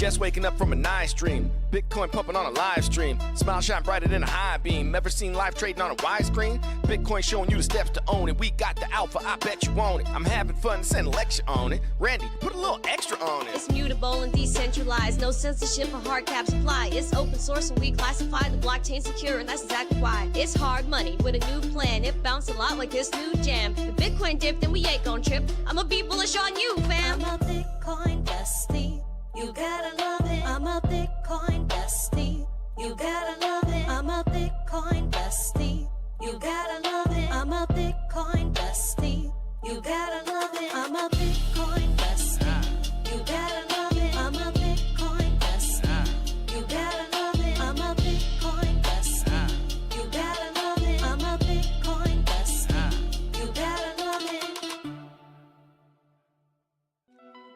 Just waking up from a nice dream. Bitcoin pumping on a live stream. Smile shine brighter than a high beam. Ever seen live trading on a widescreen? Bitcoin showing you the steps to own it. We got the alpha, I bet you want it. I'm having fun to send a lecture on it. Randy, put a little extra on it. It's mutable and decentralized. No censorship or hard cap supply. It's open source and we classify the blockchain secure, and that's exactly why. It's hard money with a new plan. It bounced a lot like this new jam. The Bitcoin dipped and we ain't gon' trip. I'ma be bullish on you, fam. I'm a Bitcoin bestie. You gotta love it. I'm a Bitcoin bestie. You gotta love it. I'm a Bitcoin bestie. You gotta love it. I'm a Bitcoin bestie. You gotta love it. I'm a Bitcoin bestie. You gotta love it. I'm a Bitcoin bestie. You gotta love it. I'm a Bitcoin bestie. You gotta love it. I'm a Bitcoin bestie. You gotta love it.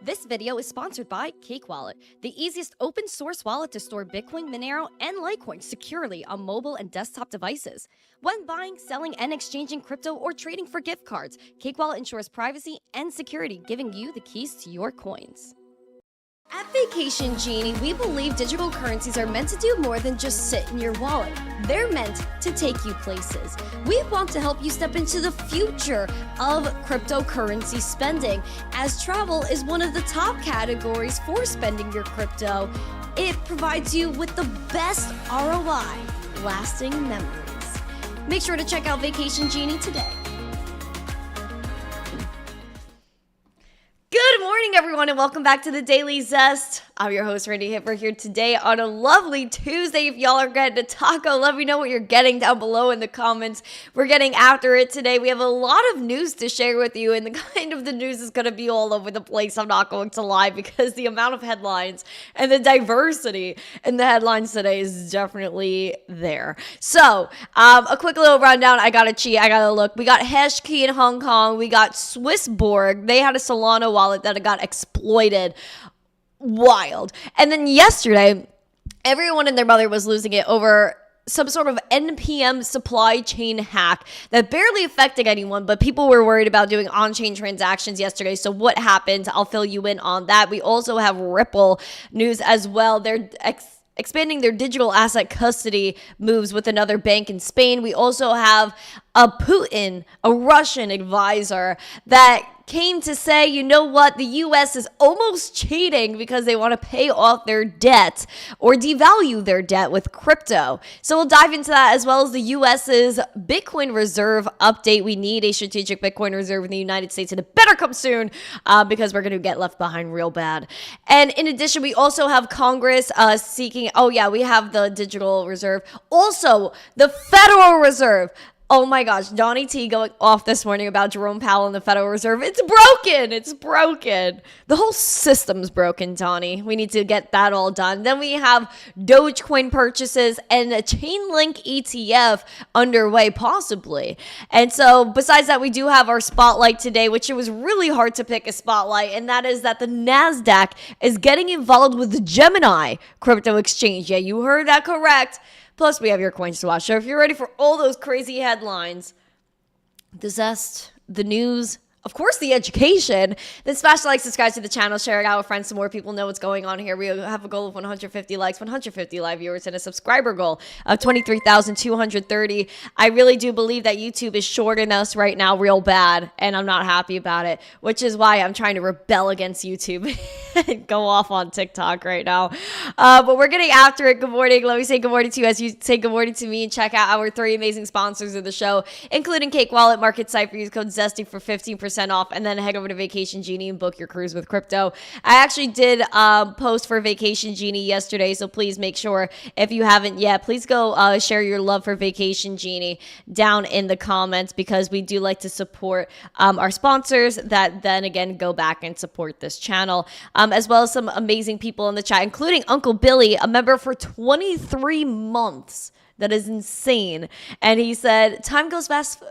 This video is sponsored by Cake Wallet, the easiest open source wallet to store Bitcoin, Monero, and Litecoin securely on mobile and desktop devices. When buying, selling, and exchanging crypto or trading for gift cards, Cake Wallet ensures privacy and security, giving you the keys to your coins. At Vacation Genie, we believe digital currencies are meant to do more than just sit in your wallet. They're meant to take you places. We want to help you step into the future of cryptocurrency spending, as travel is one of the top categories for spending your crypto. It provides you with the best ROI, lasting memories. Make sure to check out Vacation Genie today. Good morning, everyone, and welcome back to the Daily Zest. I'm your host, Randi Hipper, here today on a lovely Tuesday. If y'all are getting a taco, let me know what you're getting down below in the comments. We're getting after it today. We have a lot of news to share with you, and the kind of the news is going to be all over the place. I'm not going to lie, because the amount of headlines and the diversity in the headlines today is definitely there. So, a quick little rundown. I got to cheat. I got to look. We got HashKey in Hong Kong. We got SwissBorg. They had a Solana wallet that got exploited. Wild. And then yesterday, everyone and their mother was losing it over some sort of NPM supply chain hack that barely affected anyone, but people were worried about doing on-chain transactions yesterday. So what happened? I'll fill you in on that. We also have Ripple news as well. They're expanding their digital asset custody moves with another bank in Spain. We also have a Russian advisor that came to say, you know what, the U.S. is almost cheating because they want to pay off their debt or devalue their debt with crypto. So we'll dive into that, as well as the U.S.'s Bitcoin reserve update. We need a strategic Bitcoin reserve in the United States, and it better come soon because we're going to get left behind real bad. And in addition, we also have Congress seeking, we have the digital reserve. Also, the Federal Reserve. Oh my gosh, Donnie T going off this morning about Jerome Powell and the Federal Reserve. It's broken. It's broken. The whole system's broken, Donnie. We need to get that all done. Then we have Dogecoin purchases and a Chainlink ETF underway, possibly. And so besides that, we do have our spotlight today, which it was really hard to pick a spotlight. And that is that the NASDAQ is getting involved with the Gemini crypto exchange. Yeah, you heard that correct. Plus, we have your coins to watch. So if you're ready for all those crazy headlines, the zest, the news, of course, the education, then smash the like, subscribe to the channel, share it out with friends so more people know what's going on here. We have a goal of 150 likes, 150 live viewers, and a subscriber goal of 23,230. I really do believe that YouTube is shorting us right now real bad, and I'm not happy about it, which is why I'm trying to rebel against YouTube and go off on TikTok right now. But we're getting after it. Good morning. Let me say good morning to you as you say good morning to me, and check out our 3 amazing sponsors of the show, including Cake Wallet, Market Cipher. Use code ZESTY for 15% off, and then head over to Vacation Genie and book your cruise with crypto. I actually did post for Vacation Genie yesterday, so please make sure, if you haven't yet, please go share your love for Vacation Genie down in the comments, because we do like to support our sponsors that then again go back and support this channel, as well as some amazing people in the chat, including Uncle Billy, a member for 23 months. That is insane. And he said, time goes fast.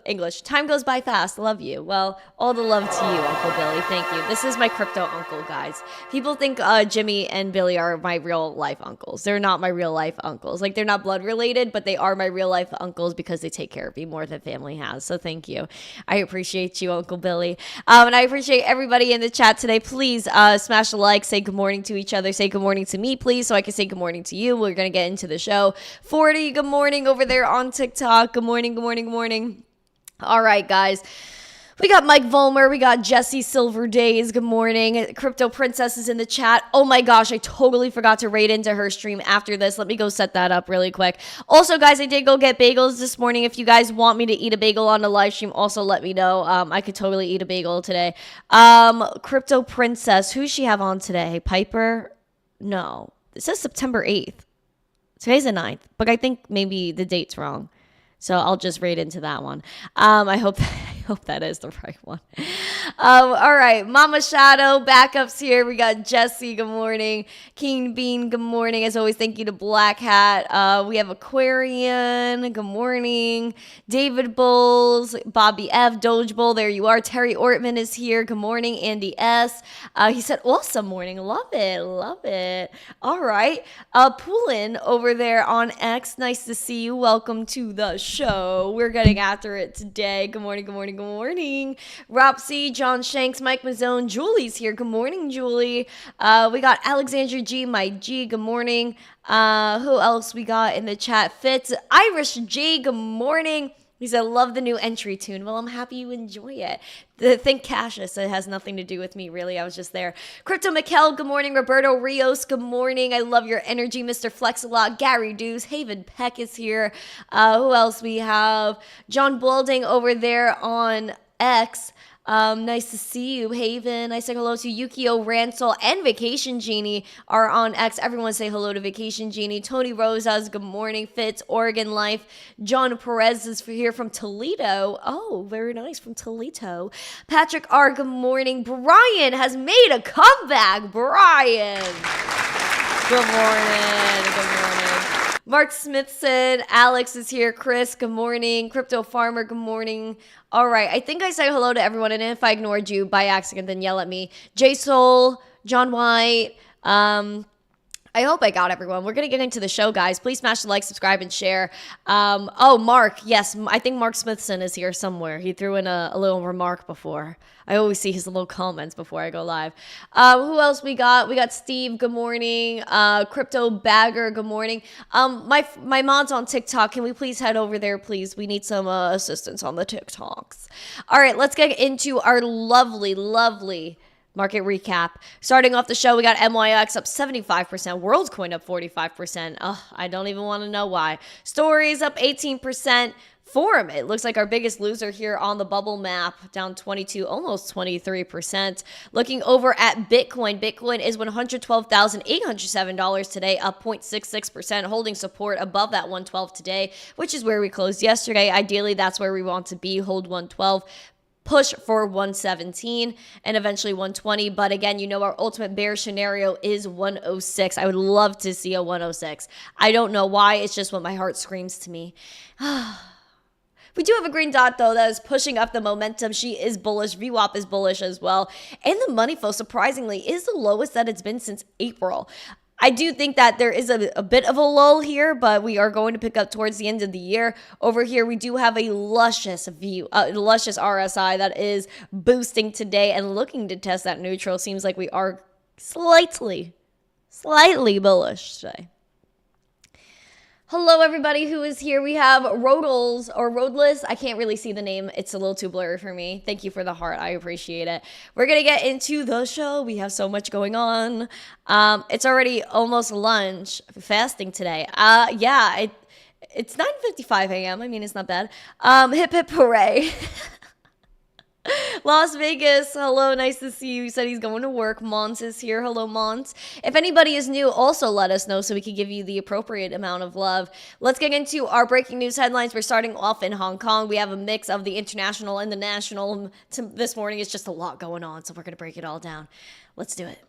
English. Time goes by fast. Love you. Well, all the love to you, Uncle Billy. Thank you. This is my crypto uncle, guys. People think Jimmy and Billy are my real life uncles. They're not my real life uncles. Like, they're not blood related, but they are my real life uncles because they take care of me more than family has. So thank you. I appreciate you, Uncle Billy. And I appreciate everybody in the chat today. Please smash a like, say good morning to each other, say good morning to me, please, so I can say good morning to you. We're going to get into the show. 40, good morning over there on TikTok. Good morning, good morning, good morning. All right, guys. We got Mike Volmer. We got Jesse Silver Days. Good morning. Crypto Princess is in the chat. Oh my gosh, I totally forgot to raid into her stream after this. Let me go set that up really quick. Also, guys, I did go get bagels this morning. If you guys want me to eat a bagel on the live stream, also let me know. I could totally eat a bagel today. Crypto Princess. Who does she have on today? Piper? No. It says September 8th. Today's the 9th, but I think maybe the date's wrong. So I'll just raid into that one. I hope that is the right one. All right. Mama Shadow, backups here. We got Jesse. Good morning. King Bean. Good morning. As always, thank you to Black Hat. We have Aquarian. Good morning. David Bulls. Bobby F. Doge Bull. There you are. Terry Ortman is here. Good morning. Andy S. He said, awesome morning. Love it. Love it. All right. Poolin over there on X. Nice to see you. Welcome to the show. We're getting after it today. Good morning. Good morning. Good morning. Ropsy, John Shanks, Mike Mazzone, Julie's here. Good morning, Julie. We got Alexandra G, my G. Good morning. Who else we got in the chat? Fitz, Irish G. Good morning. He said, love the new entry tune. Well, I'm happy you enjoy it. Think Cassius. It has nothing to do with me, really. I was just there. Crypto Mikkel, good morning. Roberto Rios, good morning. I love your energy, Mr. Flex-a-Lot. Gary Deuce, Haven Peck is here. Who else we have? John Balding over there on X. Nice to see you, Haven. I say hello to Yukio Ransel and Vacation Genie are on X. Everyone say hello to Vacation Genie. Tony Rosas, good morning. Fitz, Oregon Life. John Perez is here from Toledo. Oh, very nice, from Toledo. Patrick R, good morning. Brian has made a comeback. Brian. Good morning. Good morning. Mark Smithson, Alex is here. Chris, good morning. Crypto Farmer, good morning. All right, I think I said hello to everyone, and if I ignored you by accident, then yell at me. J Soul, John White, I hope I got everyone. We're going to get into the show, guys. Please smash the like, subscribe, and share. Oh, Mark. Yes, I think Mark Smithson is here somewhere. He threw in a little remark before. I always see his little comments before I go live. Who else we got? We got Steve. Good morning. Crypto Bagger. Good morning. My mods on TikTok. Can we please head over there, please? We need some assistance on the TikToks. All right, let's get into our lovely, lovely market recap. Starting off the show, we got MYX up 75%, WorldCoin up 45%. Oh, I don't even want to know why. Stories up 18%. Forum, it looks like our biggest loser here on the bubble map, down 22, almost 23%. Looking over at Bitcoin, Bitcoin is $112,807 today, up 0.66%, holding support above that 112 today, which is where we closed yesterday. Ideally, that's where we want to be, hold 112. Push for 117 and eventually 120. But again, you know, our ultimate bear scenario is 106. I would love to see a 106. I don't know why. It's just what my heart screams to me. We do have a green dot, though, that is pushing up the momentum. She is bullish. VWAP is bullish as well. And the money flow, surprisingly, is the lowest that it's been since April. I do think that there is a bit of a lull here, but we are going to pick up towards the end of the year. Over here, we do have a luscious RSI that is boosting today and looking to test that neutral. Seems like we are slightly bullish today. Hello, everybody who is here. We have Rodels or Roadless. I can't really see the name. It's a little too blurry for me. Thank you for the heart. I appreciate it. We're going to get into the show. We have so much going on. It's already almost lunch. Fasting today. It's 9:55 a.m. I mean, it's not bad. Hip hip hooray. Las Vegas, hello, nice to see you. He said he's going to work. Mons is here. Hello, Mons. If anybody is new, also let us know so we can give you the appropriate amount of love. Let's get into our breaking news headlines. We're starting off in Hong Kong. We have a mix of the international and the national. This morning is just a lot going on, so we're going to break it all down. Let's do it.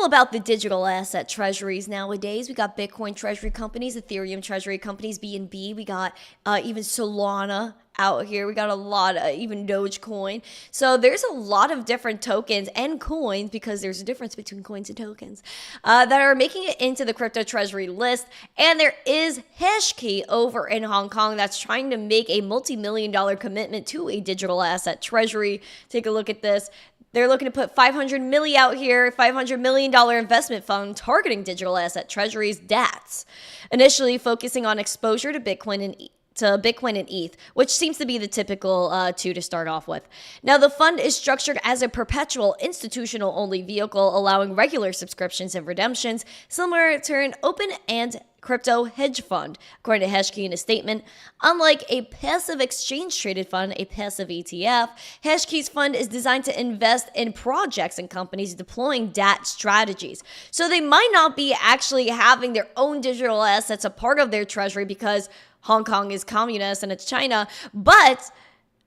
about the digital asset treasuries nowadays. We got Bitcoin treasury companies, Ethereum treasury companies, BNB. We got even Solana out here. We got a lot of even Dogecoin. So there's a lot of different tokens and coins, because there's a difference between coins and tokens, that are making it into the crypto treasury list. And there is HashKey over in Hong Kong that's trying to make a multi-million-dollar commitment to a digital asset treasury. Take a look at this. They're looking to put $500 million out here, $500 million investment fund targeting digital asset treasuries, DATs, initially focusing on exposure to Bitcoin and ETH, which seems to be the typical two to start off with. Now, the fund is structured as a perpetual institutional-only vehicle, allowing regular subscriptions and redemptions, similar to an open-end crypto hedge fund, according to HashKey in a statement. Unlike a passive exchange-traded fund, a passive ETF, HashKey's fund is designed to invest in projects and companies deploying DAT strategies. So they might not be actually having their own digital assets a part of their treasury, because Hong Kong is communist and it's China, but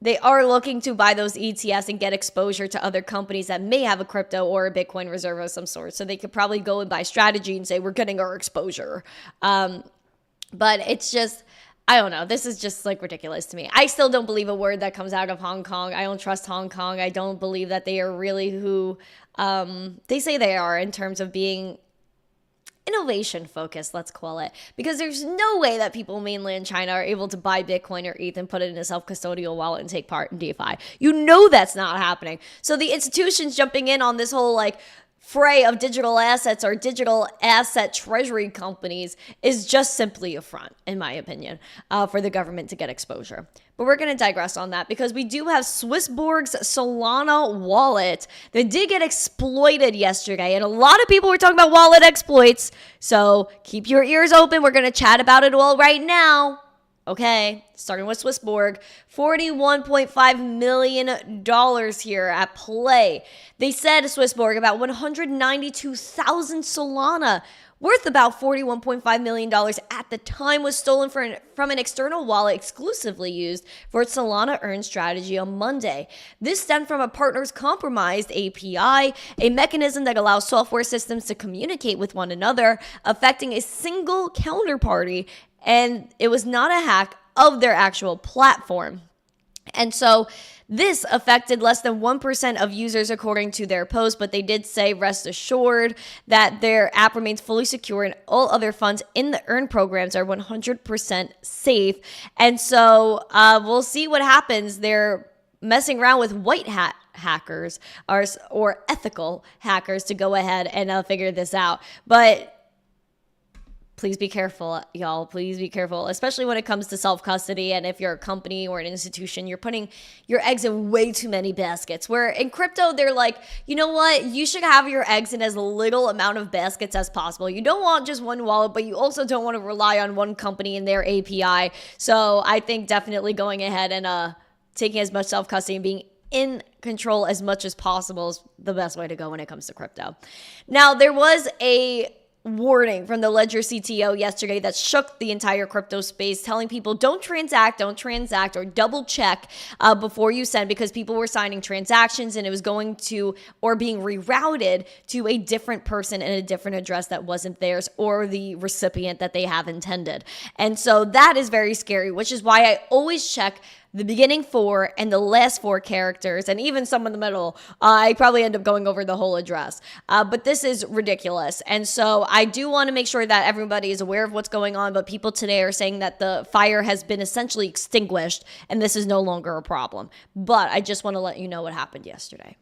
they are looking to buy those ETFs and get exposure to other companies that may have a crypto or a Bitcoin reserve of some sort. So they could probably go and buy strategy and say, we're getting our exposure. But it's just, I don't know. This is just like ridiculous to me. I still don't believe a word that comes out of Hong Kong. I don't trust Hong Kong. I don't believe that they are really who they say they are in terms of being innovation focused, let's call it, because there's no way that people in mainland China are able to buy Bitcoin or ETH and put it in a self-custodial wallet and take part in DeFi. You know that's not happening. So the institutions jumping in on this whole like fray of digital assets or digital asset treasury companies is just simply a front, in my opinion, for the government to get exposure. But we're going to digress on that, because we do have SwissBorg's Solana wallet that did get exploited yesterday. And a lot of people were talking about wallet exploits. So keep your ears open. We're going to chat about it all right now. Okay, starting with SwissBorg, $41.5 million here at play. They said SwissBorg about 192,000 Solana, worth about $41.5 million at the time, was stolen from an external wallet exclusively used for its Solana Earn strategy on Monday. This stemmed from a partner's compromised API, a mechanism that allows software systems to communicate with one another, affecting a single counterparty, and it was not a hack of their actual platform. And so this affected less than 1% of users according to their post, but they did say, rest assured that their app remains fully secure and all other funds in the Earn programs are 100% safe. And so we'll see what happens. They're messing around with white hat hackers or ethical hackers to go ahead and figure this out. But please be careful, y'all. Please be careful, especially when it comes to self-custody. And if you're a company or an institution, you're putting your eggs in way too many baskets. Where in crypto, they're like, you know what? You should have your eggs in as little amount of baskets as possible. You don't want just one wallet, but you also don't want to rely on one company and their API. So I think definitely going ahead and taking as much self-custody and being in control as much as possible is the best way to go when it comes to crypto. Now, there was a warning from the Ledger CTO yesterday that shook the entire crypto space, telling people don't transact, or double check before you send, because people were signing transactions and it was going to or being rerouted to a different person and a different address that wasn't theirs or the recipient that they have intended. And so that is very scary, which is why I always check the beginning 4 and the last 4 characters, and even some in the middle. I probably end up going over the whole address. But this is ridiculous. And so I do want to make sure that everybody is aware of what's going on. But people today are saying that the fire has been essentially extinguished and this is no longer a problem. But I just want to let you know what happened yesterday.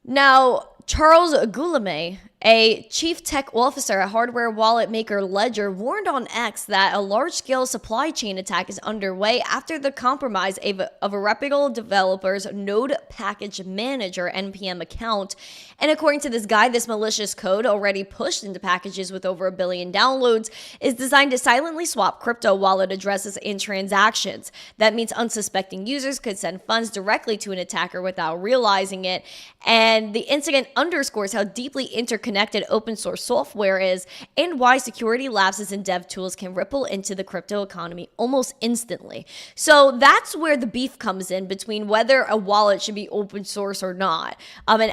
Now, Charles Guillaume, a chief tech officer at hardware wallet maker Ledger, warned on X that a large-scale supply chain attack is underway after the compromise of a reputable developer's Node Package Manager (NPM) account. And according to this guy, this malicious code, already pushed into packages with over 1 billion downloads, is designed to silently swap crypto wallet addresses in transactions. That means unsuspecting users could send funds directly to an attacker without realizing it. And the incident underscores how deeply interconnected open source software is and why security lapses in dev tools can ripple into the crypto economy almost instantly. So that's where the beef comes in between whether a wallet should be open source or not. And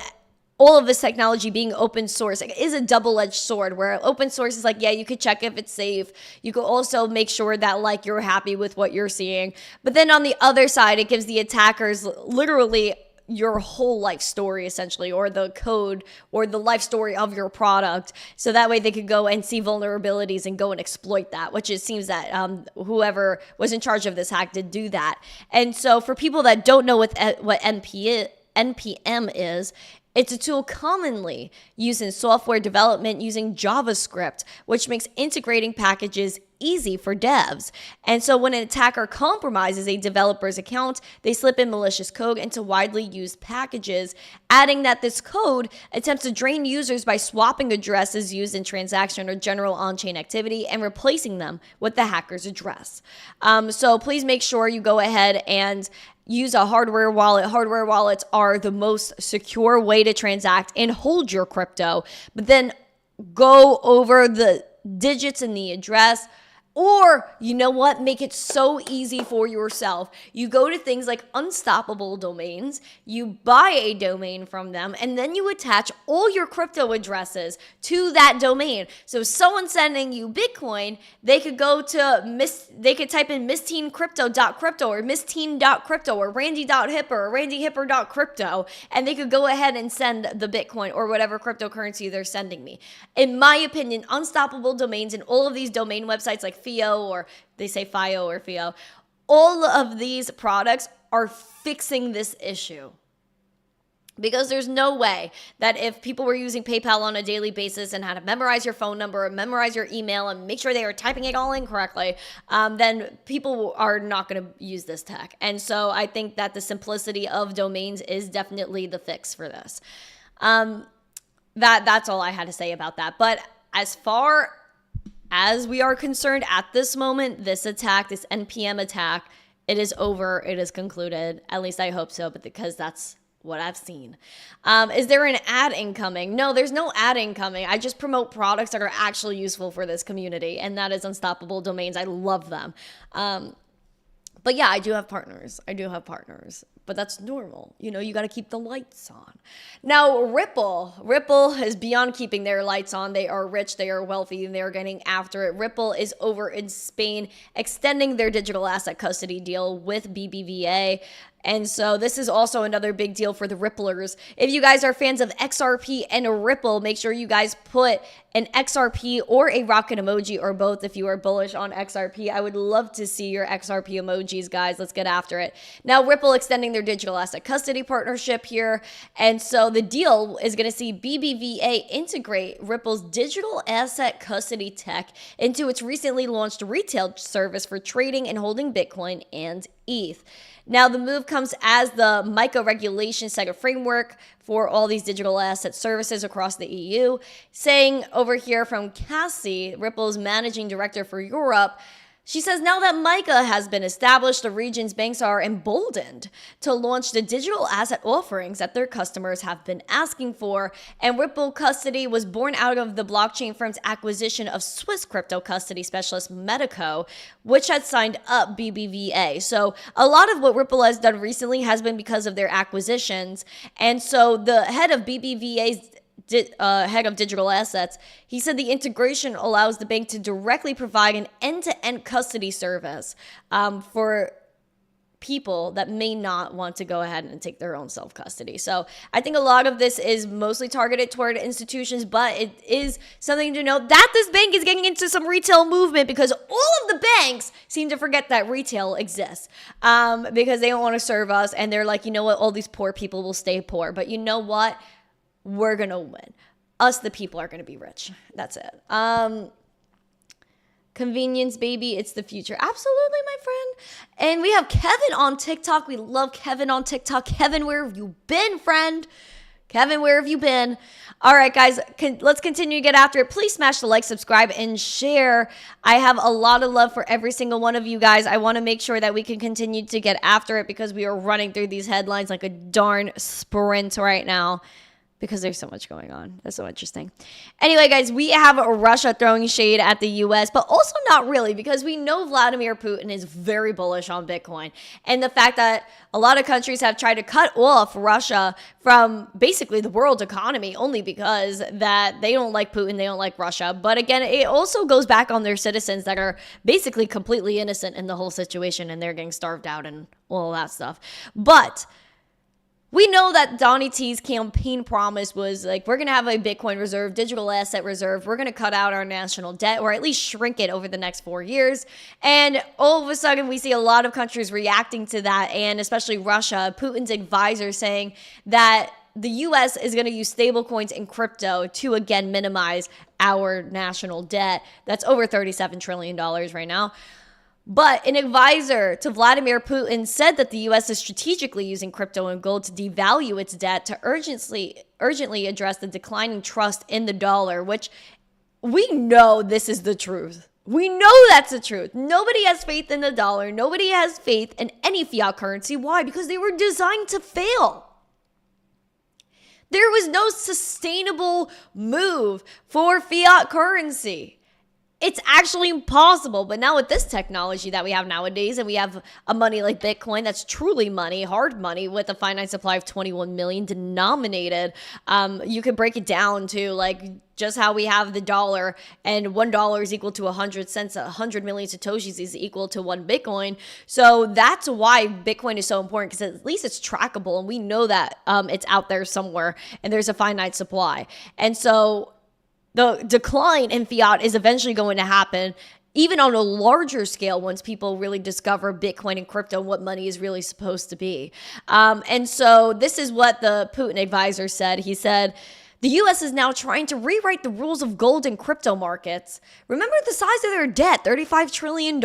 all of this technology being open source is a double-edged sword, where open source is like, yeah, you could check if it's safe. You could also make sure that like you're happy with what you're seeing. But then on the other side, it gives the attackers literally your whole life story, essentially, or the code or the life story of your product. So that way they could go and see vulnerabilities and go and exploit that, which it seems that whoever was in charge of this hack did do that. And so for people that don't know what NPM is, it's a tool commonly used in software development using JavaScript, which makes integrating packages easy for devs. And so when an attacker compromises a developer's account, they slip in malicious code into widely used packages, adding that this code attempts to drain users by swapping addresses used in transaction or general on-chain activity and replacing them with the hacker's address. So please make sure you go ahead and use a hardware wallet. Hardware wallets are the most secure way to transact and hold your crypto, but then go over the digits in the address. Or, you know what, make it so easy for yourself. You go to things like Unstoppable Domains, you buy a domain from them, and then you attach all your crypto addresses to that domain. So if someone's sending you Bitcoin, they could go to, they could type in missteencrypto.crypto or missteen.crypto or Randi.Hipper or RandiHipper.crypto, and they could go ahead and send the Bitcoin or whatever cryptocurrency they're sending me. In my opinion, Unstoppable Domains and all of these domain websites like FIO, or they say FIO or FIO, all of these products are fixing this issue. Because there's no way that if people were using PayPal on a daily basis and had to memorize your phone number and memorize your email and make sure they were typing it all in correctly, then people are not going to use this tech. And so I think that the simplicity of domains is definitely the fix for this. That's all I had to say about that. But as far as we are concerned at this moment, this attack, this NPM attack, it is over. It is concluded. At least I hope so, but because that's what I've seen. Is there an ad incoming? No, there's no ad incoming. I just promote products that are actually useful for this community, and that is Unstoppable Domains. I love them. But yeah, I do have partners. But that's normal. You know, you got to keep the lights on. Now, Ripple is beyond keeping their lights on. They are rich, they are wealthy, and they are getting after it. Ripple is over in Spain, extending their digital asset custody deal with BBVA. And so this is also another big deal for the Ripplers. If you guys are fans of XRP and Ripple, make sure you guys put an XRP or a rocket emoji or both if you are bullish on XRP. I would love to see your XRP emojis, guys. Let's get after it. Now, Ripple extending their digital asset custody partnership here. And so the deal is going to see BBVA integrate Ripple's digital asset custody tech into its recently launched retail service for trading and holding Bitcoin and ETH. Now, the move comes as the MiCA regulation set a framework for all these digital asset services across the EU, saying over here from Cassie, Ripple's managing director for Europe, she says now that MiCA has been established, the region's banks are emboldened to launch the digital asset offerings that their customers have been asking for. And Ripple Custody was born out of the blockchain firm's acquisition of Swiss crypto custody specialist Medico, which had signed up BBVA. So a lot of what Ripple has done recently has been because of their acquisitions. And so the head of BBVA's head of digital assets, he said the integration allows the bank to directly provide an end-to-end custody service for people that may not want to go ahead and take their own self-custody. So I think a lot of this is mostly targeted toward institutions, but it is something to note that this bank is getting into some retail movement because all of the banks seem to forget that retail exists because they don't want to serve us. And they're like, you know what, all these poor people will stay poor. But you know what? We're going to win. Us, the people, are going to be rich. That's it. Convenience, baby. It's the future. Absolutely, my friend. And we have Kevin on TikTok. We love Kevin on TikTok. Kevin, where have you been, friend? Kevin, where have you been? All right, guys, let's continue to get after it. Please smash the like, subscribe, and share. I have a lot of love for every single one of you guys. I want to make sure that we can continue to get after it because we are running through these headlines like a darn sprint right now. because there's so much going on. That's so interesting. Anyway, guys, we have Russia throwing shade at the U.S., but also not really, because we know Vladimir Putin is very bullish on Bitcoin. And the fact that a lot of countries have tried to cut off Russia from basically the world economy only because that they don't like Putin, they don't like Russia. But again, it also goes back on their citizens that are basically completely innocent in the whole situation, and they're getting starved out and all that stuff. But we know that Donnie T's campaign promise was like, we're going to have a Bitcoin reserve, digital asset reserve. We're going to cut out our national debt, or at least shrink it over the next 4 years. And all of a sudden, we see a lot of countries reacting to that, and especially Russia. Putin's advisor saying that the U.S. is going to use stablecoins and crypto to, again, minimize our national debt. That's over $37 trillion right now. But an advisor to Vladimir Putin said that the U.S. is strategically using crypto and gold to devalue its debt to urgently address the declining trust in the dollar, which we know this is the truth. We know that's the truth. Nobody has faith in the dollar. Nobody has faith in any fiat currency. Why? Because they were designed to fail. There was no sustainable move for fiat currency. It's actually impossible. But now with this technology that we have nowadays, and we have a money like Bitcoin that's truly money, hard money, with a finite supply of 21 million denominated, you could break it down to like just how we have the dollar, and $1 is equal to 100 cents. 100 million Satoshis is equal to 1 Bitcoin. So that's why Bitcoin is so important, because at least it's trackable, and we know that it's out there somewhere, and there's a finite supply. And so the decline in fiat is eventually going to happen, even on a larger scale, once people really discover Bitcoin and crypto and what money is really supposed to be. And so this is what the Putin advisor said. He said, the U.S. is now trying to rewrite the rules of gold and crypto markets. Remember the size of their debt, $35 trillion.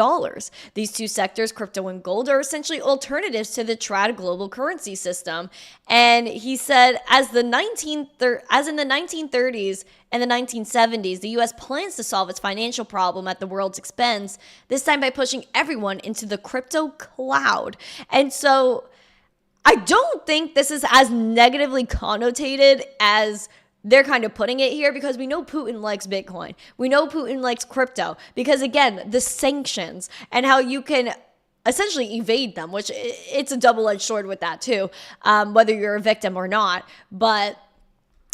These two sectors, crypto and gold, are essentially alternatives to the trad global currency system. And he said, as in the 1930s and the 1970s, the U.S. plans to solve its financial problem at the world's expense, this time by pushing everyone into the crypto cloud. And so I don't think this is as negatively connotated as they're kind of putting it here, because we know Putin likes Bitcoin. We know Putin likes crypto, because again, the sanctions and how you can essentially evade them, which it's a double-edged sword with that too, whether you're a victim or not. But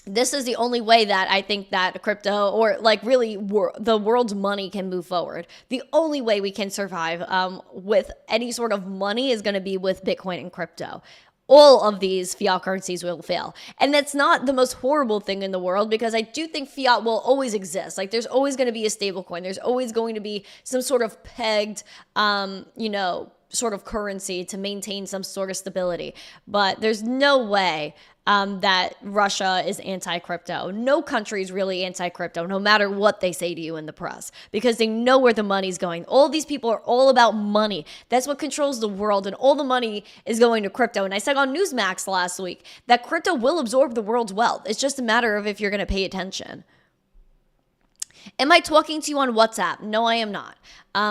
this is the only way that I think that crypto, or like really the world's money, can move forward. The only way we can survive with any sort of money is going to be with Bitcoin and crypto. All of these fiat currencies will fail. And that's not the most horrible thing in the world, because I do think fiat will always exist. Like, there's always going to be a stable coin. There's always going to be some sort of pegged, sort of currency to maintain some sort of stability. But there's no way that Russia is anti-crypto. No country is really anti-crypto, no matter what they say to you in the press, because they know where the money's going. All these people are all about money. That's what controls the world, and all the money is going to crypto. And I said on Newsmax last week that crypto will absorb the world's wealth. It's just a matter of if you're going to pay attention. Am I talking to you on WhatsApp? No, I am not.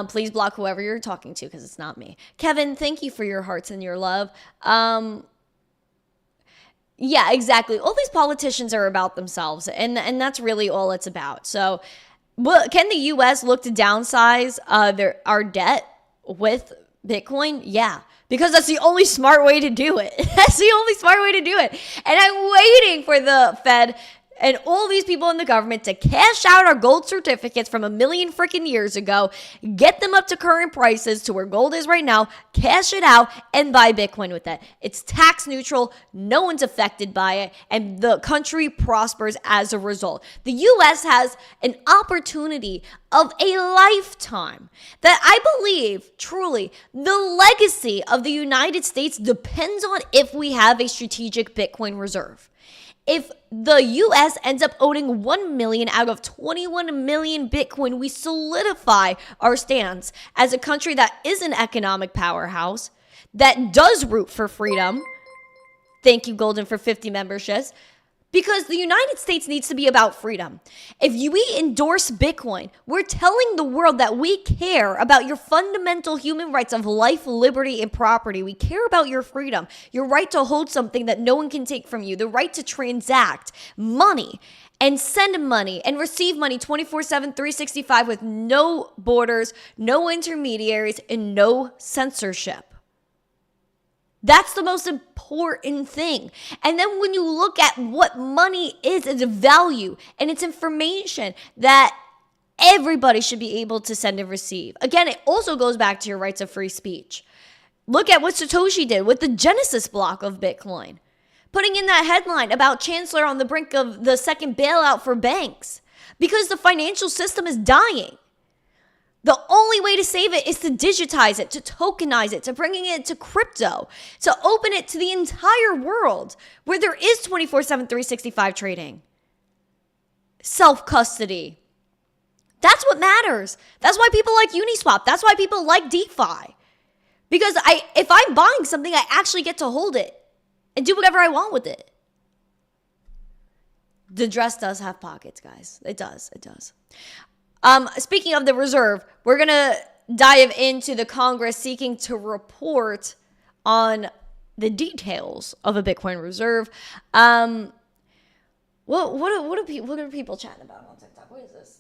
Please block whoever you're talking to, because it's not me. Kevin, thank you for your hearts and your love. Yeah, exactly. All these politicians are about themselves, and that's really all it's about. So, can the U.S. look to downsize our debt with Bitcoin? Yeah, because that's the only smart way to do it. That's the only smart way to do it. And I'm waiting for the Fed and all these people in the government to cash out our gold certificates from 1 million freaking years ago, get them up to current prices to where gold is right now, cash it out, and buy Bitcoin with that. It's tax neutral, no one's affected by it, and the country prospers as a result. The U.S. has an opportunity of a lifetime that I believe, truly, the legacy of the United States depends on if we have a strategic Bitcoin reserve. If the U.S. ends up owning 1 million out of 21 million Bitcoin, we solidify our stance as a country that is an economic powerhouse, that does root for freedom. Thank you, Golden, for 50 memberships. Because the United States needs to be about freedom. If we endorse Bitcoin, we're telling the world that we care about your fundamental human rights of life, liberty, and property. We care about your freedom, your right to hold something that no one can take from you, the right to transact money and send money and receive money 24/7, 365 with no borders, no intermediaries, and no censorship. That's the most important thing. And then when you look at what money is, it's a value and it's information that everybody should be able to send and receive. Again, it also goes back to your rights of free speech. Look at what Satoshi did with the Genesis block of Bitcoin, putting in that headline about Chancellor on the brink of the second bailout for banks because the financial system is dying. The only way to save it is to digitize it, to tokenize it, to bringing it to crypto, to open it to the entire world where there is 24/7, 365 trading. Self-custody. That's what matters. That's why people like Uniswap. That's why people like DeFi. Because if I'm buying something, I actually get to hold it and do whatever I want with it. The dress does have pockets, guys. It does. It does. Speaking of the reserve, we're going to dive into the Congress seeking to report on the details of a Bitcoin reserve. What are people chatting about on TikTok? What is this?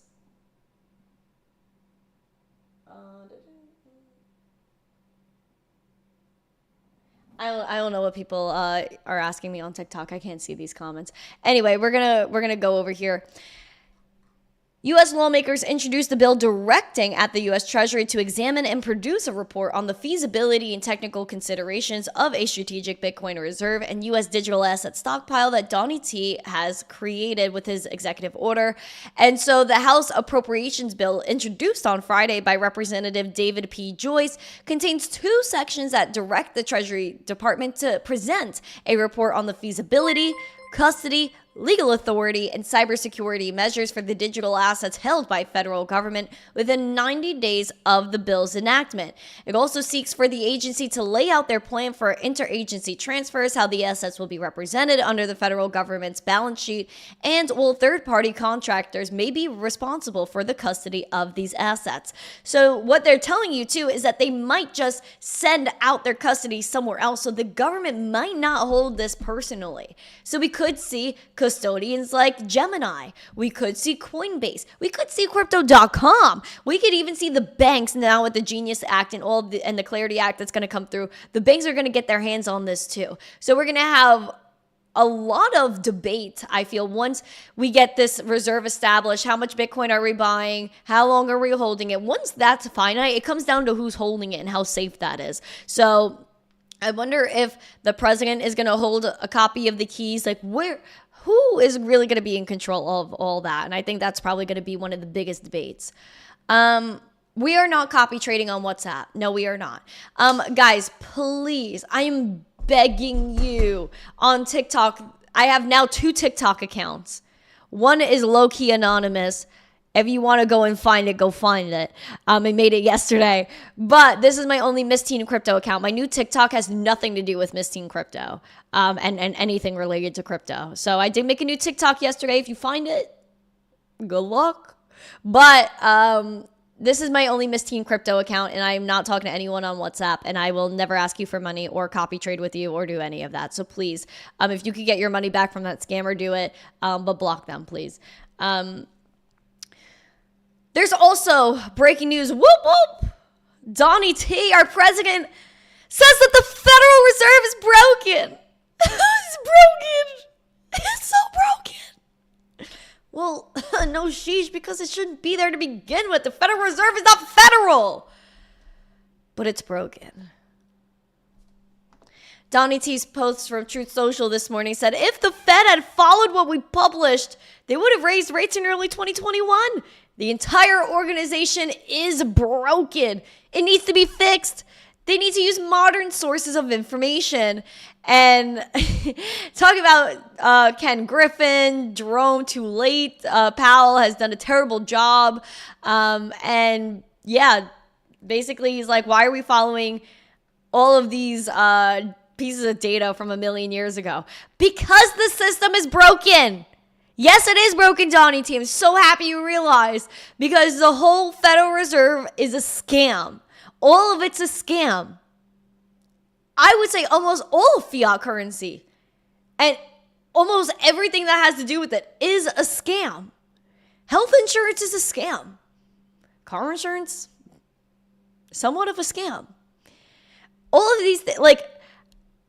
I don't know what people are asking me on TikTok. I can't see these comments. Anyway, we're gonna go over here. U.S. lawmakers introduced a bill directing at the U.S. Treasury to examine and produce a report on the feasibility and technical considerations of a strategic Bitcoin reserve and U.S. digital asset stockpile that Donnie T has created with his executive order. And so the House Appropriations Bill, introduced on Friday by Representative David P. Joyce, contains two sections that direct the Treasury Department to present a report on the feasibility, custody, legal authority, and cybersecurity measures for the digital assets held by federal government within 90 days of the bill's enactment. It also seeks for the agency to lay out their plan for interagency transfers, how the assets will be represented under the federal government's balance sheet, and will third-party contractors may be responsible for the custody of these assets. So what they're telling you, too, is that they might just send out their custody somewhere else, so the government might not hold this personally. So we could see custodians like Gemini. We could see Coinbase. We could see Crypto.com. We could even see the banks now with the Genius Act and and the Clarity Act that's going to come through. The banks are going to get their hands on this too. So we're going to have a lot of debate, I feel, once we get this reserve established. How much Bitcoin are we buying? How long are we holding it? Once that's finite, it comes down to who's holding it and how safe that is. So I wonder if the president is going to hold a copy of the keys. Like, who is really going to be in control of all that? And I think that's probably going to be one of the biggest debates. We are not copy trading on WhatsApp. No, we are not. Guys, please, I am begging you on TikTok. I have now 2 TikTok accounts. One is low-key anonymous. If you want to go and find it, go find it. I made it yesterday. But this is my only missteencrypto account. My new TikTok has nothing to do with missteencrypto and anything related to crypto. So I did make a new TikTok yesterday. If you find it, good luck. But this is my only missteencrypto account, and I'm not talking to anyone on WhatsApp, and I will never ask you for money or copy trade with you or do any of that. So please, if you could get your money back from that scammer, do it. But block them, please. There's also breaking news. Whoop, whoop. Donnie T, our president, says that the Federal Reserve is broken. It's broken. It's so broken. Well, no sheesh, because it shouldn't be there to begin with. The Federal Reserve is not federal. But it's broken. Donnie T's post from Truth Social this morning said, if the Fed had followed what we published, they would have raised rates in early 2021. The entire organization is broken. It needs to be fixed. They need to use modern sources of information. And talk about Ken Griffin, Jerome Too Late. Powell has done a terrible job. And yeah, basically he's like, why are we following all of these pieces of data from a million years ago? Because the system is broken. Yes, it is broken, Donnie T. I'm so happy you realized, because the whole Federal Reserve is a scam. All of it's a scam. I would say almost all of fiat currency and almost everything that has to do with it is a scam. Health insurance is a scam. Car insurance, somewhat of a scam. All of these things, like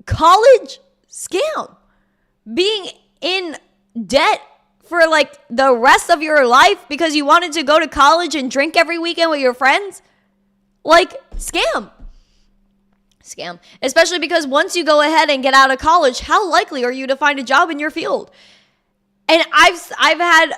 college, scam. Being in debt for like the rest of your life because you wanted to go to college and drink every weekend with your friends, like scam. Scam. Especially because once you go ahead and get out of college, how likely are you to find a job in your field? And I've had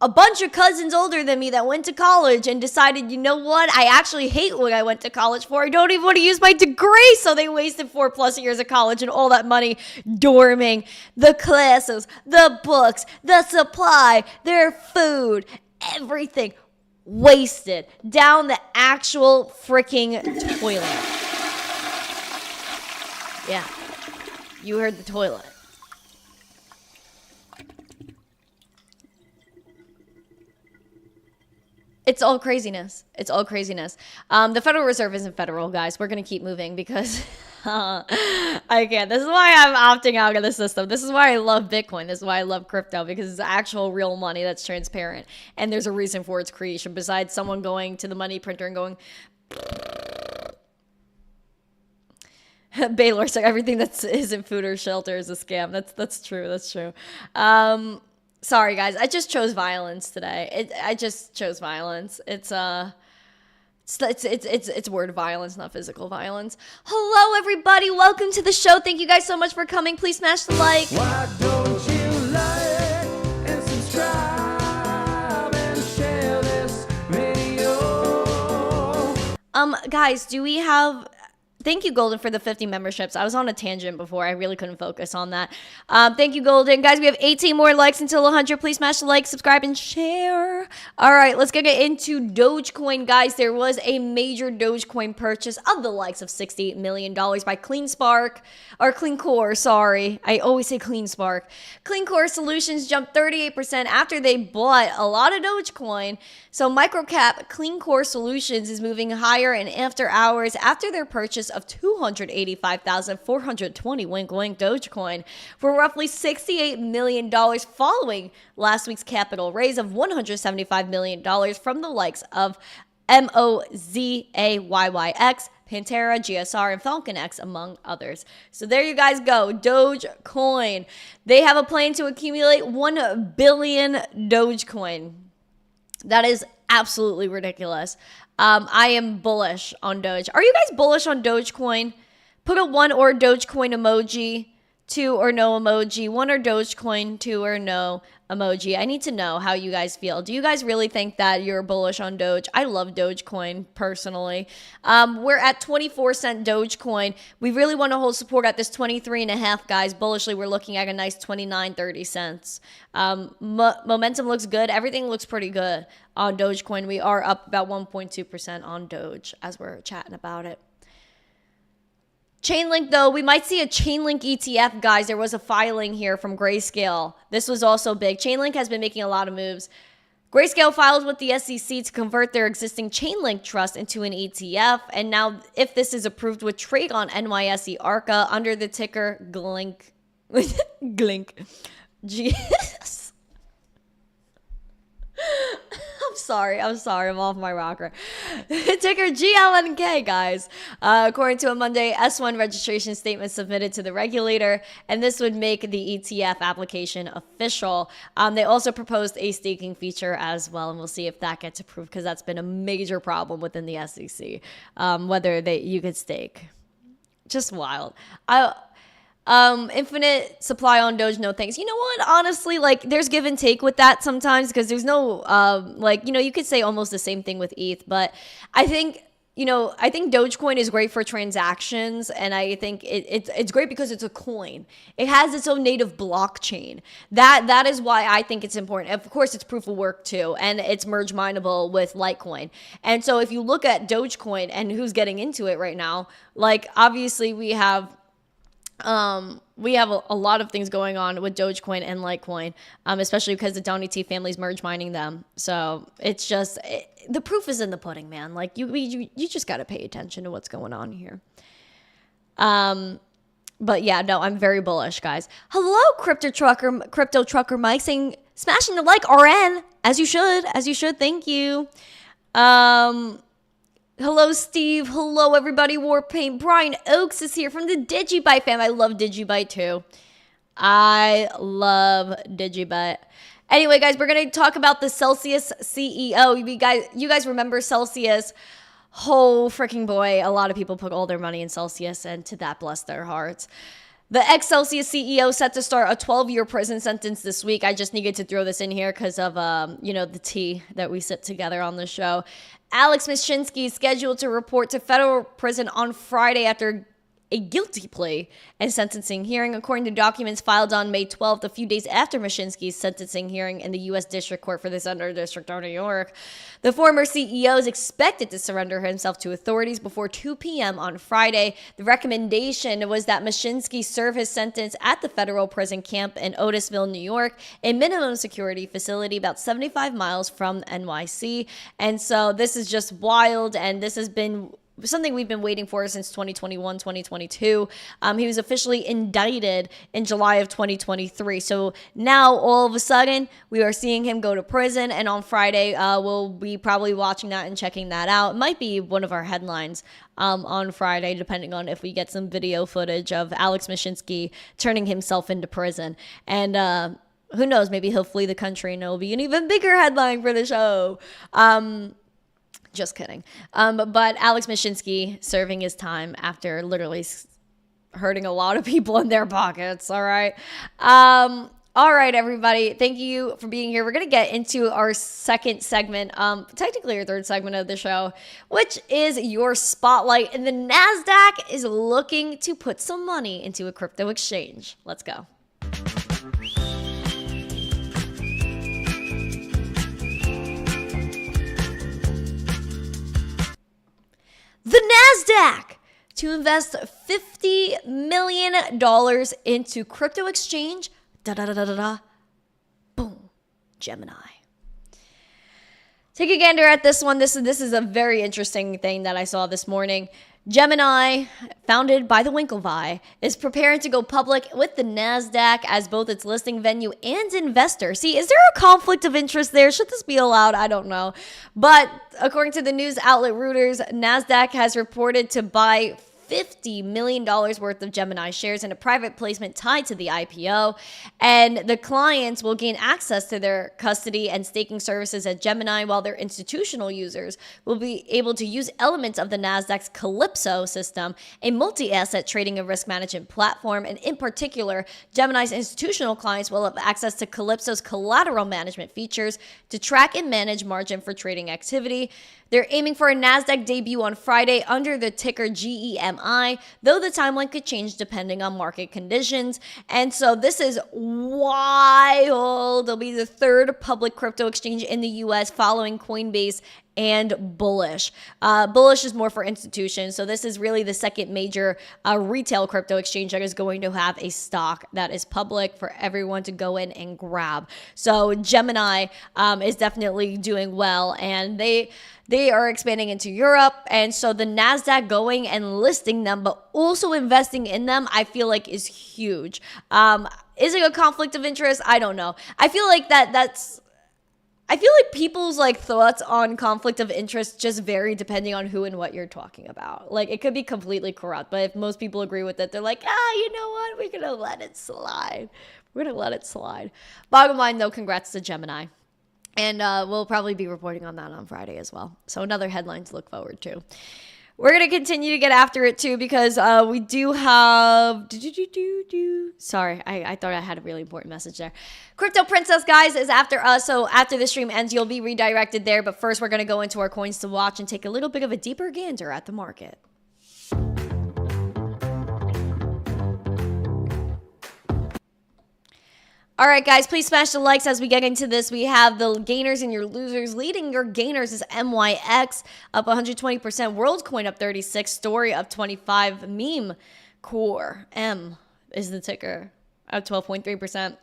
a bunch of cousins older than me that went to college and decided, you know what? I actually hate what I went to college for. I don't even want to use my degree. So they wasted 4+ years of college and all that money dorming, the classes, the books, the supply, their food, everything wasted down the actual freaking toilet. Yeah, you heard the toilet. It's all craziness. It's all craziness. The Federal Reserve isn't federal, guys. We're going to keep moving because I can't. This is why I'm opting out of the system. This is why I love Bitcoin. This is why I love crypto, because it's actual real money that's transparent. And there's a reason for its creation besides someone going to the money printer and going... Baylor said everything that isn't food or shelter is a scam. That's true. That's true. Sorry, guys. I just chose violence today. I just chose violence. It's word violence, not physical violence. Hello, everybody. Welcome to the show. Thank you guys so much for coming. Please smash the like. Why don't you like and subscribe and share this video? Guys, do we have... Thank you, Golden, for the 50 memberships. I was on a tangent before. I really couldn't focus on that. Thank you, Golden. Guys, we have 18 more likes until 100. Please smash the like, subscribe, and share. All right, let's get into Dogecoin, guys. There was a major Dogecoin purchase of the likes of $68 million by CleanCore, sorry. I always say CleanSpark. CleanCore Solutions jumped 38% after they bought a lot of Dogecoin. So microcap CleanCore Solutions is moving higher in after hours after their purchase of 285,420 wink Dogecoin for roughly $68 million following last week's capital raise of $175 million from the likes of MOZAYYX, Pantera, GSR, and Falcon X, among others. So there you guys go. Dogecoin. They have a plan to accumulate 1 billion Dogecoin. That is absolutely ridiculous. I am bullish on Doge. Are you guys bullish on Dogecoin? Put a 1 or Dogecoin emoji, 2 or no emoji, 1 or Dogecoin, 2 or no emoji. I need to know how you guys feel. Do you guys really think that you're bullish on Doge? I love Dogecoin personally. We're at 24-cent Dogecoin. We really want to hold support at this 23.5, guys. Bullishly, we're looking at a nice 29.30 cents. Momentum looks good. Everything looks pretty good on Dogecoin. We are up about 1.2% on Doge as we're chatting about it. Chainlink, though, we might see a Chainlink ETF, guys. There was a filing here from Grayscale. This was also big. Chainlink has been making a lot of moves. Grayscale filed with the SEC to convert their existing Chainlink trust into an ETF. And now, if this is approved, would trade on NYSE Arca under the ticker GLINK. GLINK. Jeez. I'm sorry, I'm off my rocker. Ticker GLNK, guys. According to a Monday S1 registration statement submitted to the regulator, and this would make the ETF application official. They also proposed a staking feature as well, and we'll see if that gets approved, because that's been a major problem within the SEC, whether you could stake. Just wild. Infinite supply on Doge, no thanks. You know what? Honestly, like, there's give and take with that sometimes, because there's no, you could say almost the same thing with ETH, but I think Dogecoin is great for transactions, and I think it's great because it's a coin. It has its own native blockchain. That is why I think it's important. Of course, it's proof of work too, and it's merge mineable with Litecoin. And so if you look at Dogecoin and who's getting into it right now, like, obviously we have we have a lot of things going on with Dogecoin and Litecoin, especially because the Donny T family's merge mining them. So it's just, the proof is in the pudding, man. Like you just got to pay attention to what's going on here. But yeah, no, I'm very bullish, guys. Hello, Crypto Trucker Mike saying, smashing the like RN, as you should. Thank you. Hello, Steve. Hello, everybody. Warpaint. Brian Oakes is here from the Digibyte fam. I love Digibyte too. I love Digibyte. Anyway, guys, we're going to talk about the Celsius CEO. You guys remember Celsius? Oh, freaking boy. A lot of people put all their money in Celsius, and to that, bless their hearts. The ex-Celsius CEO set to start a 12-year prison sentence this week. I just needed to throw this in here because of, the tea that we sit together on the show. Alex Mashinsky is scheduled to report to federal prison on Friday after a guilty plea and sentencing hearing, according to documents filed on May 12th, a few days after Mashinsky's sentencing hearing in the U.S. District Court for the Southern District of New York. The former CEO is expected to surrender himself to authorities before 2 p.m. on Friday. The recommendation was that Mashinsky serve his sentence at the federal prison camp in Otisville, New York, a minimum security facility about 75 miles from NYC. And so this is just wild, and this has been something we've been waiting for since 2021, 2022. He was officially indicted in July of 2023. So now all of a sudden we are seeing him go to prison, and on Friday we'll be probably watching that and checking that out. It might be one of our headlines on Friday, depending on if we get some video footage of Alex Mashinsky turning himself into prison. And who knows, maybe he'll flee the country and it'll be an even bigger headline for the show. Just kidding. But Alex Mashinsky serving his time after literally hurting a lot of people in their pockets. All right. All right, everybody. Thank you for being here. We're going to get into our second segment, technically our third segment of the show, which is your spotlight. And the NASDAQ is looking to put some money into a crypto exchange. Let's go. The NASDAQ to invest $50 million into crypto exchange. Boom. Gemini. Take a gander at this one. This is a very interesting thing that I saw this morning. Gemini, founded by the Winklevi, is preparing to go public with the NASDAQ as both its listing venue and investor. See, is there a conflict of interest there? Should this be allowed? I don't know. But according to the news outlet Reuters, NASDAQ has reported to buy $50 million worth of Gemini shares in a private placement tied to the IPO. And the clients will gain access to their custody and staking services at Gemini, while their institutional users will be able to use elements of the NASDAQ's Calypso system, a multi-asset trading and risk management platform. And in particular, Gemini's institutional clients will have access to Calypso's collateral management features to track and manage margin for trading activity. They're aiming for a NASDAQ debut on Friday under the ticker GEMI, though the timeline could change depending on market conditions. And so this is wild. They'll be the third public crypto exchange in the US following Coinbase and Bullish. Bullish is more for institutions. So this is really the second major retail crypto exchange that is going to have a stock that is public for everyone to go in and grab. So Gemini is definitely doing well, and they are expanding into Europe. And so the NASDAQ going and listing them, but also investing in them, I feel like is huge. Is it a conflict of interest? I don't know. I feel like I feel like people's thoughts on conflict of interest just vary depending on who and what you're talking about. Like, it could be completely corrupt, but if most people agree with it, they're like, you know what? We're going to let it slide. Bottom line, though, congrats to Gemini. And we'll probably be reporting on that on Friday as well. So another headline to look forward to. We're going to continue to get after it, too, because we do have... Sorry, I thought I had a really important message there. Crypto Princess, guys, is after us. So after the stream ends, you'll be redirected there. But first, we're going to go into our coins to watch and take a little bit of a deeper gander at the market. All right, guys, please smash the likes as we get into this. We have the gainers and your losers. Leading your gainers is MYX, up 120%. WorldCoin up 36%. Story up 25%. Meme Core, is the ticker at 12.3%.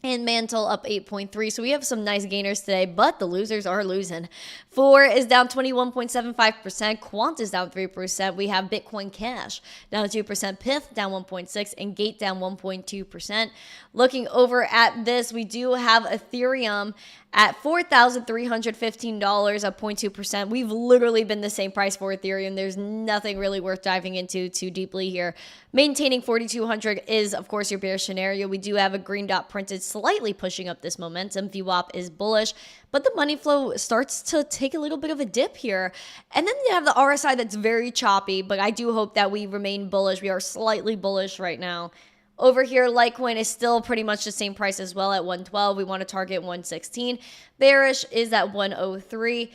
And Mantle up 8.3. So we have some nice gainers today, but the losers are losing. 4 is down 21.75%. Quant is down 3%. We have Bitcoin Cash down 2%. Pith down 1.6%. And Gate down 1.2%. Looking over at this, we do have Ethereum at $4,315, up 0.2%. We've literally been the same price for Ethereum. There's nothing really worth diving into too deeply here. Maintaining 4,200 is, of course, your bear scenario. We do have a green dot printed, slightly pushing up this momentum. VWAP is bullish, but the money flow starts to take a little bit of a dip here. And then you have the RSI that's very choppy, but I do hope that we remain bullish. We are slightly bullish right now. Over here, Litecoin is still pretty much the same price as well at 112. We want to target 116. Bearish is at 103.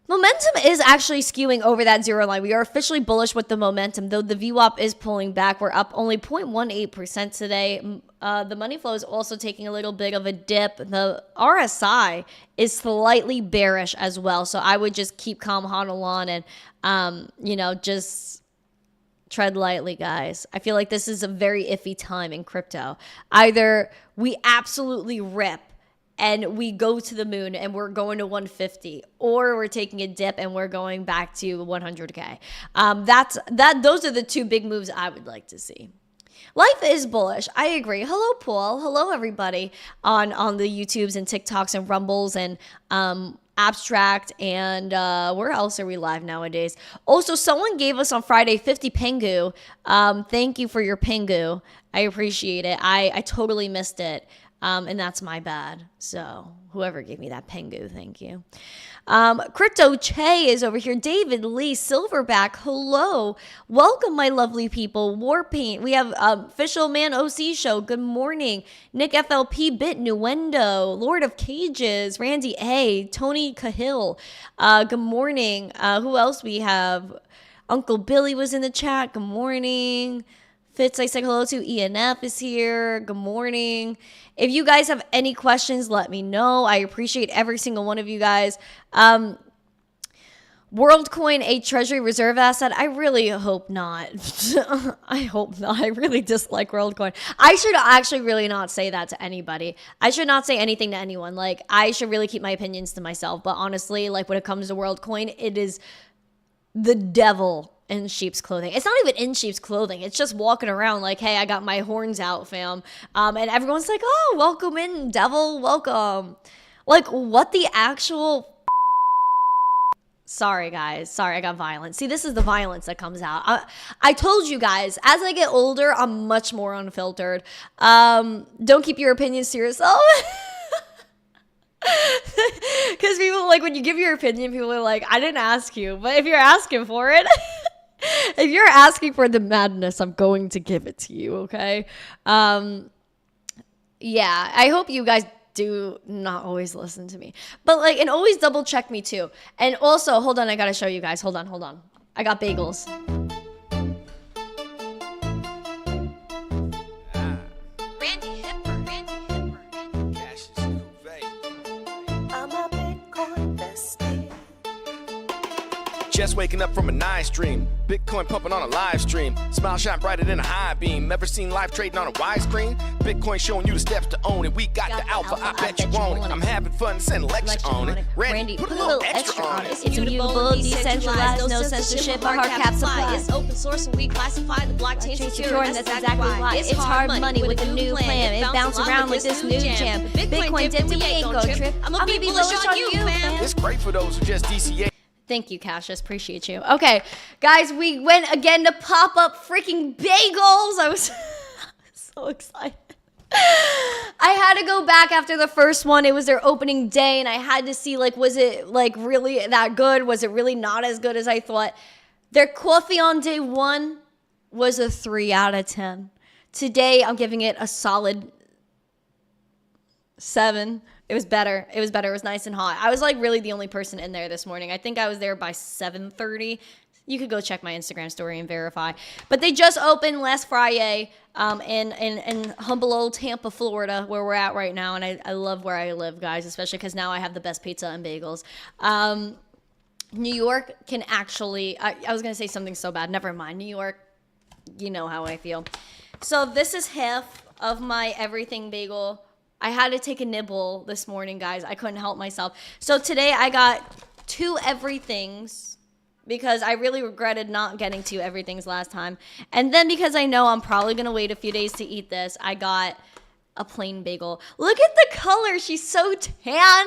Momentum is actually skewing over that zero line. We are officially bullish with the momentum, though the VWAP is pulling back. We're up only 0.18% today. The money flow is also taking a little bit of a dip. The RSI is slightly bearish as well. So I would just keep calm, hodl on, and, just tread lightly, guys. I feel like this is a very iffy time in crypto. Either we absolutely rip and we go to the moon and we're going to 150, or we're taking a dip and we're going back to 100K. Those are the two big moves I would like to see. Life is bullish. I agree. Hello, Paul. Hello, everybody on the YouTubes and TikToks and Rumbles and Abstract, and where else are we live nowadays? Also, someone gave us on Friday 50 Pengu. Thank you for your Pengu. I appreciate it. I totally missed it, and that's my bad. So whoever gave me that Pengu, thank you. Crypto Che is over here. David Lee Silverback, hello. Welcome, my lovely people. Warpaint. We have Official Man OC Show. Good morning. Nick FLP Bit Nuendo. Lord of Cages. Randy A. Tony Cahill. Good morning. Who else we have? Uncle Billy was in the chat. Good morning. Fitz, I said hello to. ENF is here. Good morning. If you guys have any questions, let me know. I appreciate every single one of you guys. WorldCoin, a treasury reserve asset? I really hope not. I hope not. I really dislike WorldCoin. I should actually really not say that to anybody. I should not say anything to anyone. Like, I should really keep my opinions to myself. But honestly, like, when it comes to WorldCoin, it is the devil in sheep's clothing. It's not even in sheep's clothing. It's just walking around like, hey, I got my horns out, fam. And everyone's like, oh, welcome in, devil, welcome. Like, what the actual... Sorry, guys. Sorry, I got violent. See, this is the violence that comes out. I told you guys, as I get older, I'm much more unfiltered. Don't keep your opinions to yourself. Because people, like, when you give your opinion, people are like, I didn't ask you. But if you're asking for it... If you're asking for the madness, I'm going to give it to you, okay? Yeah, I hope you guys do not always listen to me. But, like, and always double check me, too. And also, hold on, I gotta show you guys. Hold on. I got bagels. Randi Hipper. I'm a Bitcoin bestie. Just waking up from a nice dream. Bitcoin pumping on a live stream. Smile shine brighter than a high beam. Ever seen life trading on a widescreen? Bitcoin showing you the steps to own it. We got the alpha, I bet you want it. I'm having fun, send a lecture on it. Randy, put a little extra on it. It's immutable, decentralized, no censorship, a hard cap supply. It's open source and we classify the blockchain secure. And that's exactly why. It's hard money with a new plan. It bounce around with this new jam. Bitcoin dipped, we ain't go trip. I'ma be bullish on you, fam. It's great for those who just DCA. Thank you, Cassius. Appreciate you. Okay, guys, we went again to pop up freaking bagels. I was so excited. I had to go back after the first one. It was their opening day, and I had to see, like, was it, like, really that good? Was it really not as good as I thought? Their coffee on day one was a 3 out of 10. Today, I'm giving it a solid 7. It was better. It was nice and hot. I was like really the only person in there this morning. I think I was there by 7:30. You could go check my Instagram story and verify. But they just opened last Friday in humble old Tampa, Florida, where we're at right now. And I love where I live, guys, especially because now I have the best pizza and bagels. New York can actually... I was going to say something so bad. Never mind. New York, you know how I feel. So this is half of my everything bagel. I had to take a nibble this morning, guys. I couldn't help myself. So today I got 2 everythings because I really regretted not getting 2 everythings last time. And then because I know I'm probably going to wait a few days to eat this, I got a plain bagel. Look at the color. She's so tan.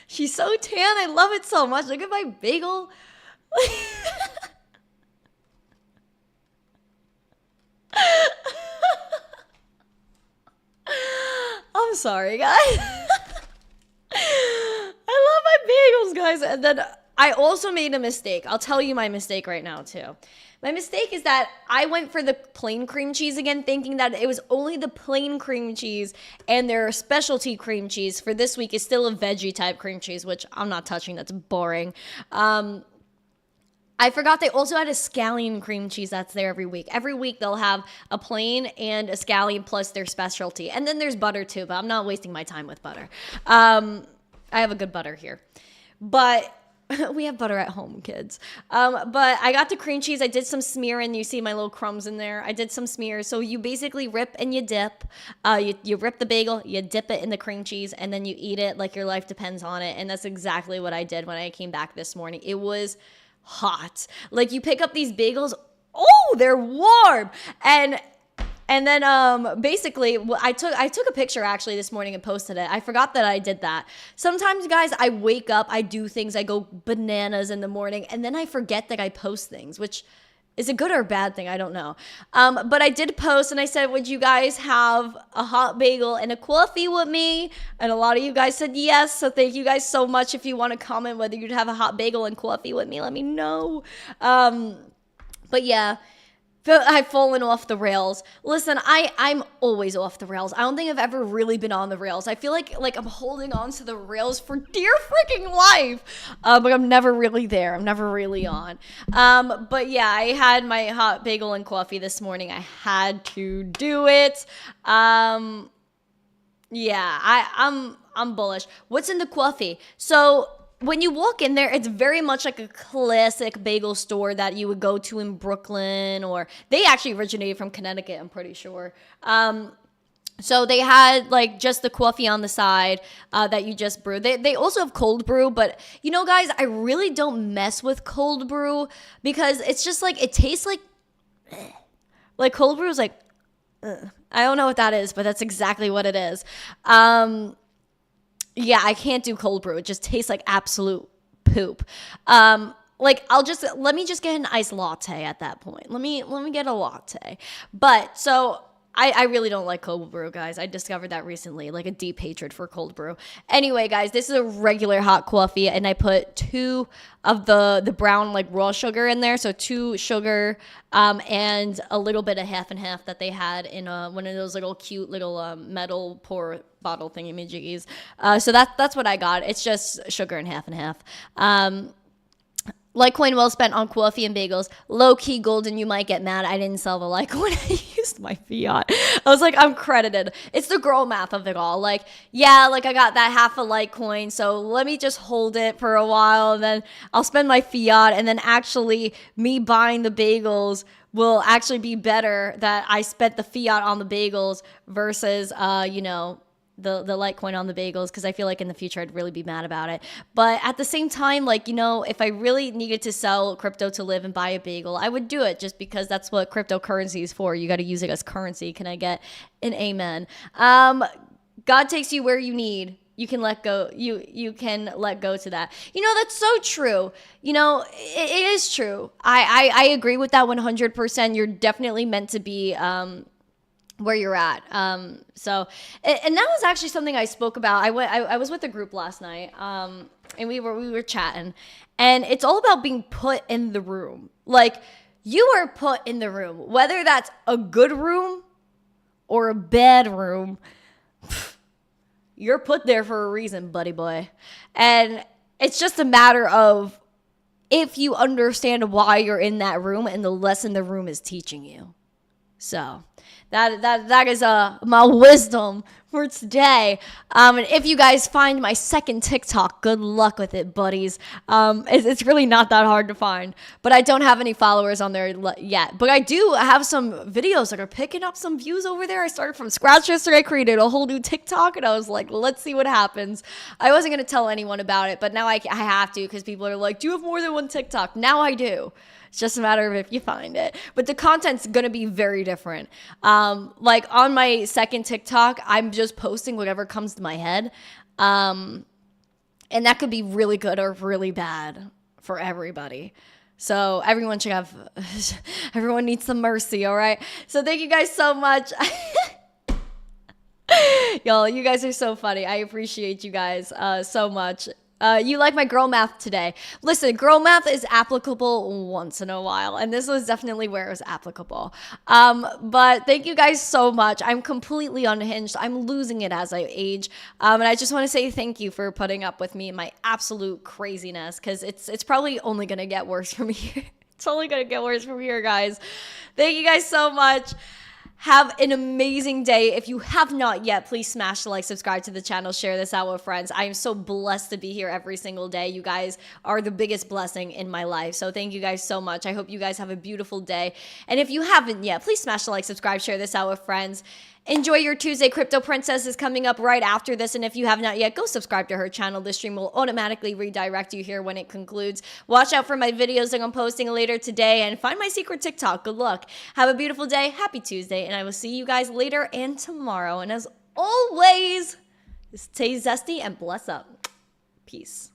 She's so tan. I love it so much. Look at my bagel. I'm sorry, guys. I love my bagels, guys. And then I also made a mistake. I'll tell you my mistake right now, too. My mistake is that I went for the plain cream cheese again, thinking that it was only the plain cream cheese, and their specialty cream cheese for this week is still a veggie type cream cheese, which I'm not touching. That's boring. I forgot they also had a scallion cream cheese that's there every week. Every week they'll have a plain and a scallion plus their specialty. And then there's butter too, but I'm not wasting my time with butter. I have a good butter here. But we have butter at home, kids. But I got the cream cheese. I did some smearing. You see my little crumbs in there. I did some smears. So you basically rip and you dip. You rip the bagel, you dip it in the cream cheese, and then you eat it like your life depends on it. And that's exactly what I did when I came back this morning. It was hot. Like, you pick up these bagels, oh, they're warm. And then basically I took a picture actually this morning and posted it. I forgot that I did that. Sometimes, guys, I wake up, I do things, I go bananas in the morning, and then I forget that I post things, which is a good or bad thing, I don't know. But I did post, and I said, would you guys have a hot bagel and a coffee with me? And a lot of you guys said yes, so thank you guys so much. If you want to comment whether you'd have a hot bagel and coffee with me, let me know. But yeah, I've fallen off the rails. Listen, I'm always off the rails. I don't think I've ever really been on the rails. I feel like I'm holding on to the rails for dear freaking life. But I'm never really there. I'm never really on. But yeah, I had my hot bagel and coffee this morning. I had to do it. Yeah, I'm bullish. What's in the coffee? So when you walk in there, it's very much like a classic bagel store that you would go to in Brooklyn, or they actually originated from Connecticut, I'm pretty sure. So they had like just the coffee on the side that you just brew. They also have cold brew, but you know, guys, I really don't mess with cold brew because it's just like, it tastes like cold brew is like, I don't know what that is, but that's exactly what it is. Yeah, I can't do cold brew. It just tastes like absolute poop. Like, let me just get an iced latte at that point. Let me get a latte. But so I really don't like cold brew, guys. I discovered that recently, like a deep hatred for cold brew. Anyway, guys, this is a regular hot coffee, and I put 2 of the brown like raw sugar in there. So 2 sugar and a little bit of half and half that they had in one of those little cute little metal pour bottle thingy-majiggies. So that's what I got. It's just sugar and half. Litecoin well spent on coffee and bagels. Low-key golden, you might get mad. I didn't sell the Litecoin. I used my fiat. I was like, I'm credited. It's the girl math of it all. Like, yeah, like I got that half a Litecoin, so let me just hold it for a while, and then I'll spend my fiat, and then actually me buying the bagels will actually be better that I spent the fiat on the bagels versus, the Litecoin on the bagels, because I feel like in the future I'd really be mad about it. But at the same time, like, if I really needed to sell crypto to live and buy a bagel, I would do it, just because that's what cryptocurrency is for. You got to use it as currency. Can I get an amen? God takes you where you need. You can let go. You can let go to that. That's so true. It is true. I agree with that 100%. You're definitely meant to be where you're at. So, and that was actually something I spoke about. I was with a group last night, and we were chatting, and it's all about being put in the room. Like, you are put in the room, whether that's a good room or a bad room. You're put there for a reason, buddy boy. And it's just a matter of if you understand why you're in that room and the lesson the room is teaching you. So that is my wisdom for today. And if you guys find my second TikTok, good luck with it, buddies. It's really not that hard to find, but I don't have any followers on there yet. But I do have some videos that are picking up some views over there. I started from scratch yesterday. I created a whole new TikTok, and I was like, let's see what happens. I wasn't going to tell anyone about it, but now I have to, because people are like, do you have more than one TikTok? Now I do. It's just a matter of if you find it. But the content's going to be very different. Like on my second TikTok, I'm just posting whatever comes to my head. And that could be really good or really bad for everybody. So everyone needs some mercy, all right? So thank you guys so much. Y'all, you guys are so funny. I appreciate you guys so much. You like my girl math today. Listen, girl math is applicable once in a while, and this was definitely where it was applicable. But thank you guys so much. I'm completely unhinged. I'm losing it as I age. And I just want to say thank you for putting up with me and my absolute craziness, because it's probably only going to get worse from here. It's only going to get worse from here, guys. Thank you guys so much. Have an amazing day. If you have not yet, please smash the like, subscribe to the channel, share this out with friends. I am so blessed to be here every single day. You guys are the biggest blessing in my life. So thank you guys so much. I hope you guys have a beautiful day. And if you haven't yet, please smash the like, subscribe, share this out with friends. Enjoy your Tuesday. Crypto Princess is coming up right after this. And if you have not yet, go subscribe to her channel. This stream will automatically redirect you here when it concludes. Watch out for my videos that I'm posting later today, and find my secret TikTok. Good luck. Have a beautiful day. Happy Tuesday. And I will see you guys later and tomorrow. And as always, stay zesty and bless up. Peace.